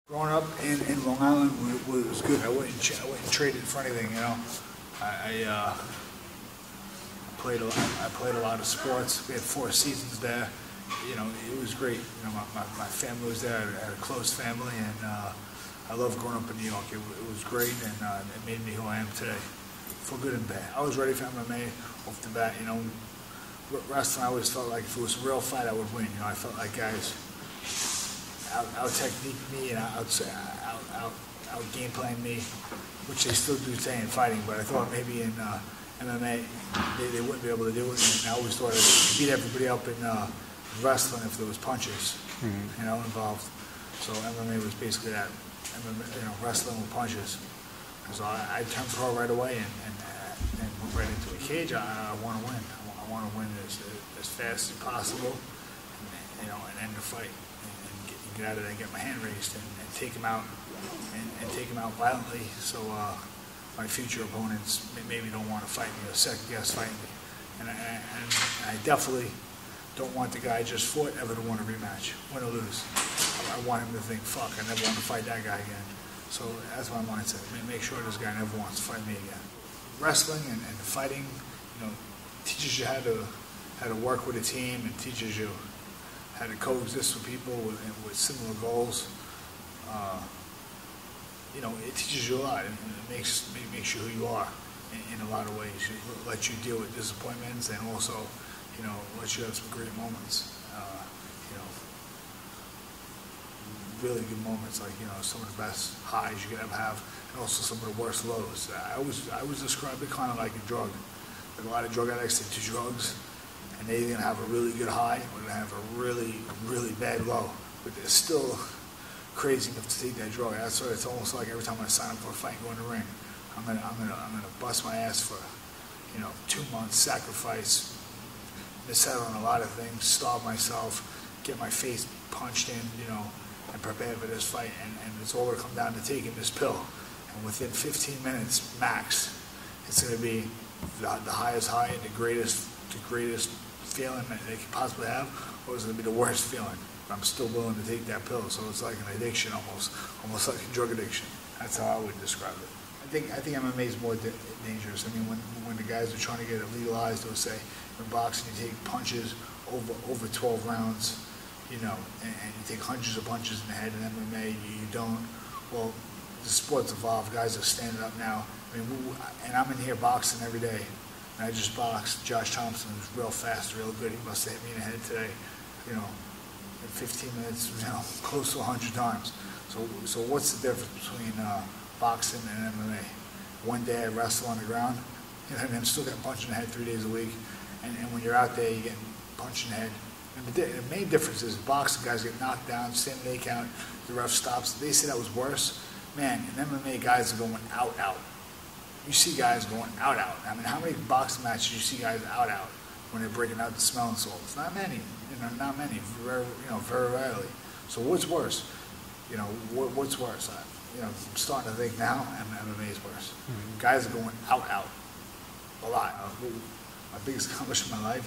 Growing up in Long Island was good. I wouldn't trade it for anything. You know, I played a lot of sports. We had 4 seasons there. You know, it was great. You know, my family was there. I had a close family, and I loved growing up in New York. It was great, and it made me who I am today, for good and bad. I was ready for MMA off the bat. You know, wrestling, I always felt like if it was a real fight, I would win. You know, I felt like guys out technique me and out game plan me, which they still do today in fighting. But I thought maybe in MMA they wouldn't be able to do it. And I always thought I'd beat everybody up in wrestling if there was punches, you know, involved. So MMA was basically that, MMA, you know, wrestling with punches. So I turned pro right away and went right into a cage. I want to win. I want to win as fast as possible, you know, and end the fight. Get out of there and get my hand raised and take him out and take him out violently, so my future opponents maybe don't want to fight me or second guess fighting me. And I definitely don't want the guy I just fought ever to want a rematch, win or lose. I want him to think, fuck, I never want to fight that guy again. So that's my mindset. Make sure this guy never wants to fight me again. Wrestling and fighting, you know, teaches you how to work with a team and teaches you how to coexist with people with similar goals. You know, it teaches you a lot, and it makes you who you are in a lot of ways. It lets you deal with disappointments, and also, you know, lets you have some great moments. You know, really good moments, like, you know, some of the best highs you could ever have, and also some of the worst lows. I always describe it kind of like a drug. Like a lot of drug addicts take to drugs, and they're either gonna have a really good high or they're gonna have a really, really bad low. But they're still crazy enough to take that drug. That's why it's almost like every time I sign up for a fight and go in the ring, I'm gonna bust my ass for, you know, 2 months, sacrifice, miss out on a lot of things, starve myself, get my face punched in, you know, and prepare for this fight. And it's all gonna come down to taking this pill. And within 15 minutes max, it's gonna be the highest high and the greatest feeling that they could possibly have, or is it going to be the worst feeling? But I'm still willing to take that pill, so it's like an addiction almost like a drug addiction. That's how I would describe it. I think MMA is more dangerous. I mean, when the guys are trying to get it legalized, they'll say in boxing you take punches over 12 rounds, you know, and you take hundreds of punches in the head. In MMA, you don't. Well, the sport's evolved. Guys are standing up now. I mean, and I'm in here boxing every day. And I just boxed Josh Thompson, who's real fast, real good. He must have hit me in the head today, you know, in 15 minutes, you know, close to 100 times. So what's the difference between boxing and MMA? One day I wrestle on the ground, you know, and I'm still getting punched in the head 3 days a week. And when you're out there, you're getting punched in the head. And the main difference is boxing guys get knocked down, stand in the count, the ref stops. They say that was worse. Man, in MMA guys are going out. You see guys going out. I mean, how many boxing matches you see guys out when they're breaking out the smelling salts? Not many, you know, not many, very rarely. So what's worse? You know, what's worse? You know, I'm starting to think now, MMA is worse. Guys are going out a lot. My biggest accomplishment in my life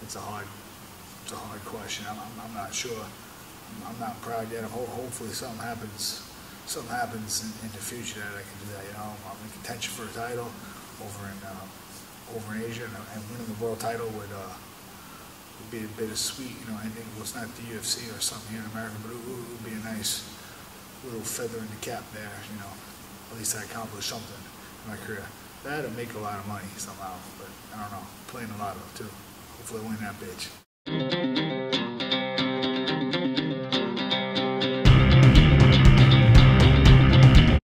it's a hard question. I'm not sure. I'm not proud yet. Hopefully something happens in the future that I can do that. You know, I'm in contention for a title over in Asia, and winning the world title would be a bittersweet. You know, I think it's not the UFC or something here in America, but it would be a nice little feather in the cap there. You know, at least I accomplished something in my career. That'd make a lot of money somehow, but I don't know. Playing a lotto too. Hopefully I win that bitch.